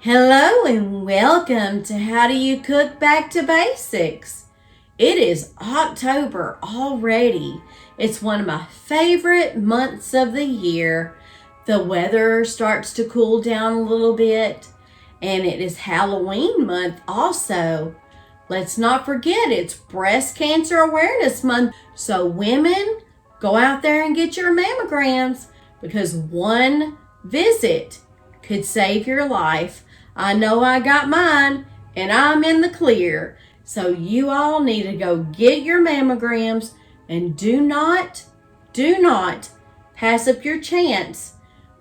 Hello and welcome to How Do You Cook Back to Basics. It is October already. It's one of my favorite months of the year. The weather starts to cool down a little bit, and it is Halloween month also. Let's not forget it's Breast Cancer Awareness Month. So women, go out there and get your mammograms because one visit could save your life. I know I got mine and I'm in the clear. So you all need to go get your mammograms and do not pass up your chance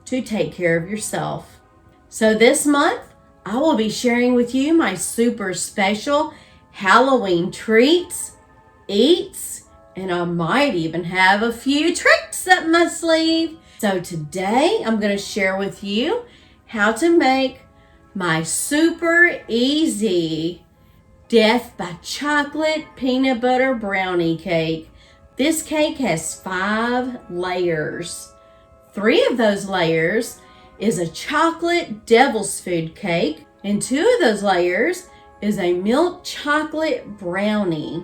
to take care of yourself. So this month, I will be sharing with you my super special Halloween treats, eats, and I might even have a few tricks up my sleeve. So today, I'm going to share with you how to make my super easy Death by Chocolate peanut butter brownie cake. This cake has 5 layers. 3 of those layers is a chocolate devil's food cake, and 2 of those layers is a milk chocolate brownie.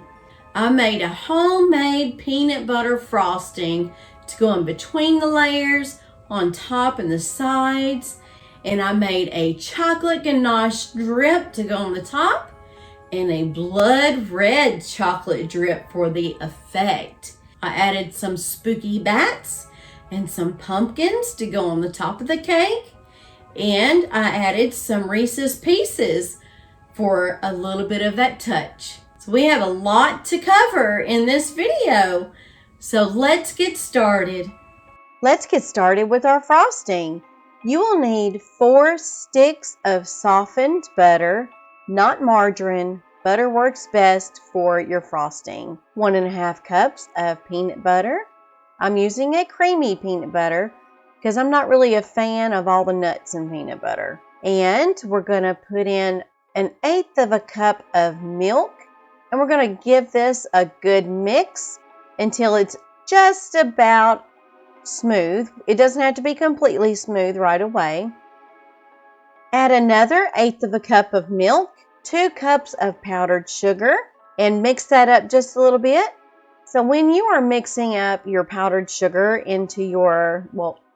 I made a homemade peanut butter frosting to go in between the layers, on top and the sides, and I made a chocolate ganache drip to go on the top and a blood red chocolate drip for the effect. I added some spooky bats and some pumpkins to go on the top of the cake, and I added some Reese's Pieces for a little bit of that touch. So we have a lot to cover in this video, so let's get started. Let's get started with our frosting. You will need 4 sticks of softened butter, not margarine. Butter works best for your frosting. 1.5 cups of peanut butter. I'm using a creamy peanut butter because I'm not really a fan of all the nuts in peanut butter. And we're going to put in 1/8 of a cup of milk, and we're going to give this a good mix until it's just about smooth. It doesn't have to be completely smooth right away. Add another 1/8 of a cup of milk, 2 cups of powdered sugar, and mix that up just a little bit. So when you are mixing up your powdered sugar into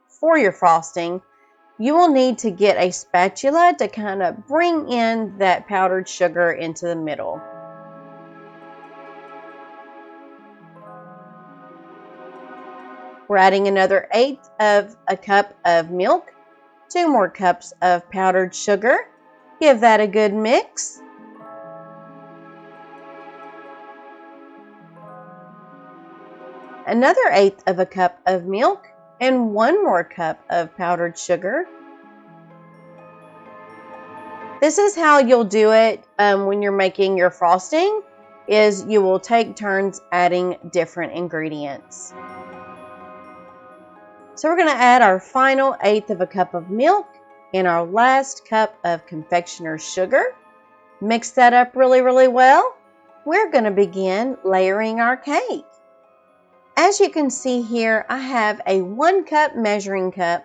for your frosting, you will need to get a spatula to kind of bring in that powdered sugar into the middle. We're adding another 1/8 of a cup of milk, 2 more cups of powdered sugar. Give that a good mix. Another 1/8 of a cup of milk and 1 more cup of powdered sugar. This is how you'll do it when you're making your frosting, is you will take turns adding different ingredients. So we're going to add our final 1/8 of a cup of milk and our last cup of confectioner's sugar. Mix that up really, really well. We're going to begin layering our cake. As you can see here, I have a 1 cup measuring cup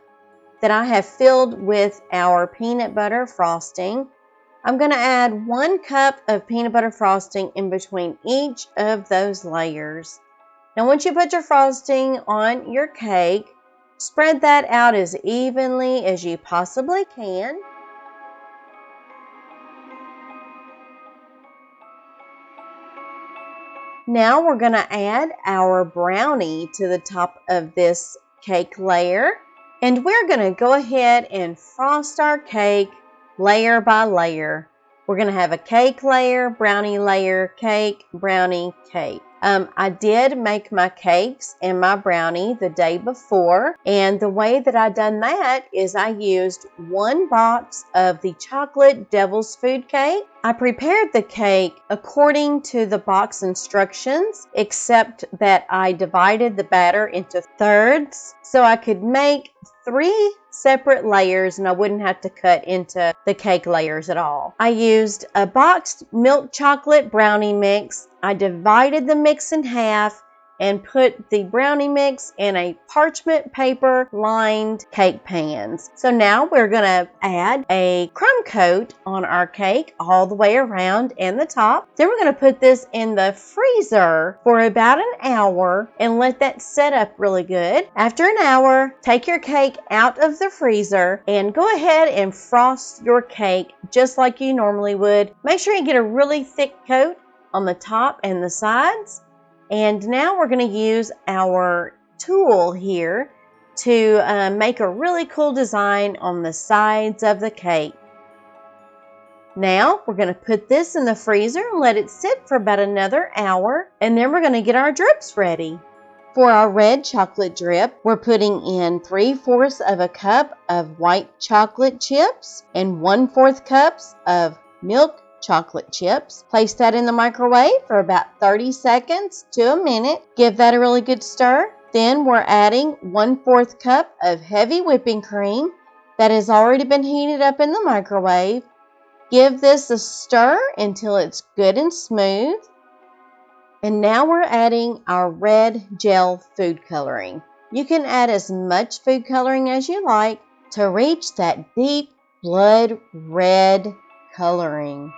that I have filled with our peanut butter frosting. I'm going to add 1 cup of peanut butter frosting in between each of those layers. Now once you put your frosting on your cake, spread that out as evenly as you possibly can. Now we're going to add our brownie to the top of this cake layer. And we're going to go ahead and frost our cake layer by layer. We're going to have a cake layer, brownie layer, cake, brownie, cake. I did make my cakes and my brownie the day before, and the way that I done that is I used 1 box of the chocolate devil's food cake. I prepared the cake according to the box instructions, except that I divided the batter into thirds so I could make 3 separate layers and I wouldn't have to cut into the cake layers at all. I used a boxed milk chocolate brownie mix. I divided the mix in half and put the brownie mix in a parchment paper lined cake pans. So now we're going to add a crumb coat on our cake all the way around and the top. Then we're going to put this in the freezer for about an hour and let that set up really good. After an hour, take your cake out of the freezer and go ahead and frost your cake just like you normally would. Make sure you get a really thick coat on the top and the sides. And now we're going to use our tool here to make a really cool design on the sides of the cake. Now we're going to put this in the freezer and let it sit for about another hour, and then we're going to get our drips ready. For our red chocolate drip, we're putting in 3/4 of a cup of white chocolate chips and 1/4 cups of milk chocolate chips. Place that in the microwave for about 30 seconds to a minute. Give that a really good stir. Then we're adding 1/4 cup of heavy whipping cream that has already been heated up in the microwave. Give this a stir until it's good and smooth. And now we're adding our red gel food coloring. You can add as much food coloring as you like to reach that deep blood red coloring.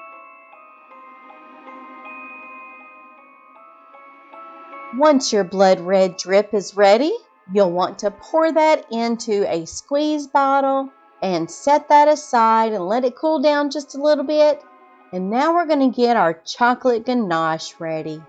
Once your blood red drip is ready, you'll want to pour that into a squeeze bottle and set that aside and let it cool down just a little bit. And now we're going to get our chocolate ganache ready.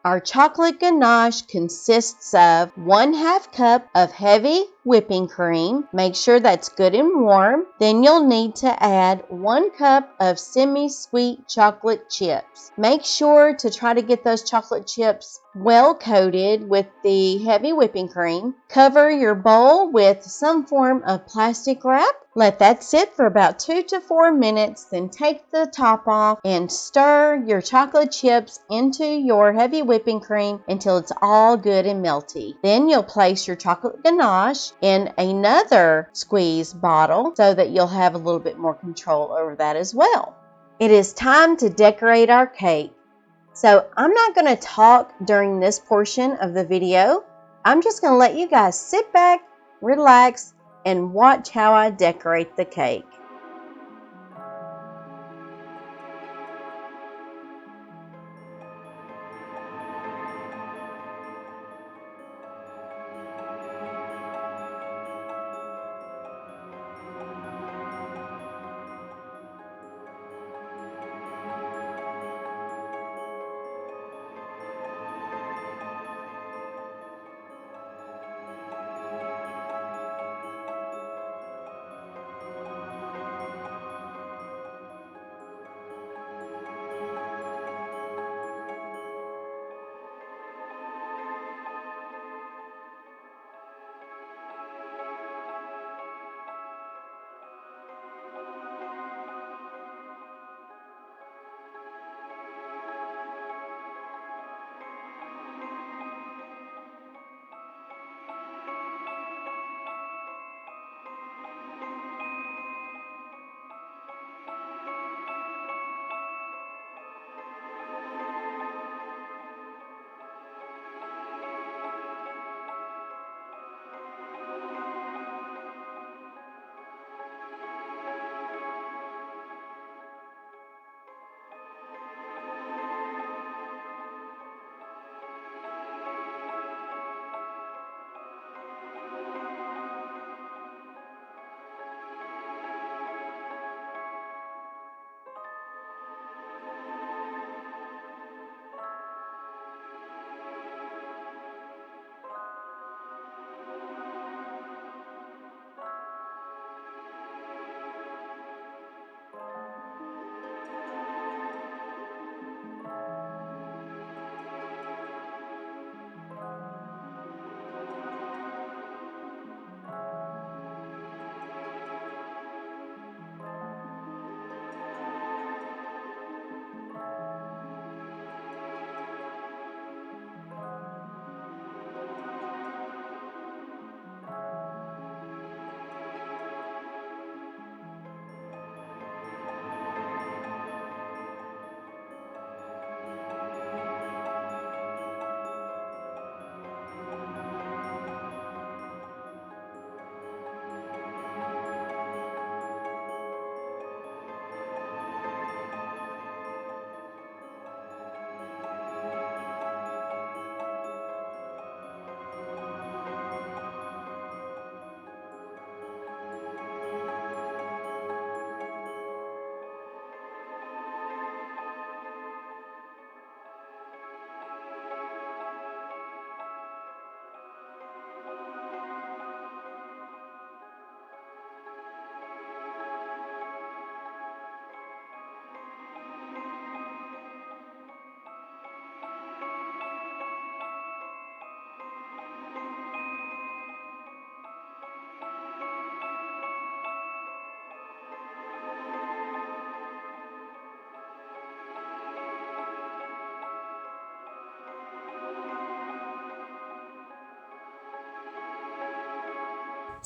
Our chocolate ganache consists of 1/2 cup of heavy whipping cream. Make sure that's good and warm. Then you'll need to add 1 cup of semi-sweet chocolate chips. Make sure to try to get those chocolate chips well coated with the heavy whipping cream. Cover your bowl with some form of plastic wrap. Let that sit for about 2 to 4 minutes, then take the top off and stir your chocolate chips into your heavy whipping cream until it's all good and melty. Then you'll place your chocolate ganache in another squeeze bottle so that you'll have a little bit more control over that as well. It is time to decorate our cake. So I'm not going to talk during this portion of the video. I'm just going to let you guys sit back, relax, and watch how I decorate the cake.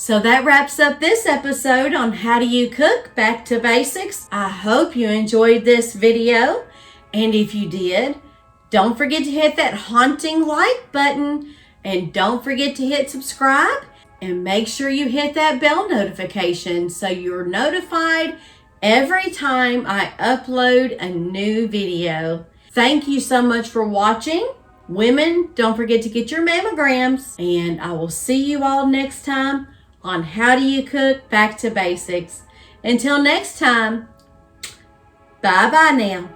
So that wraps up this episode on How Do You Cook Back to Basics. I hope you enjoyed this video. And if you did, don't forget to hit that haunting like button. And don't forget to hit subscribe. And make sure you hit that bell notification so you're notified every time I upload a new video. Thank you so much for watching. Women, don't forget to get your mammograms. And I will see you all next time on How Do You Cook Back to Basics. Until next time, bye-bye now.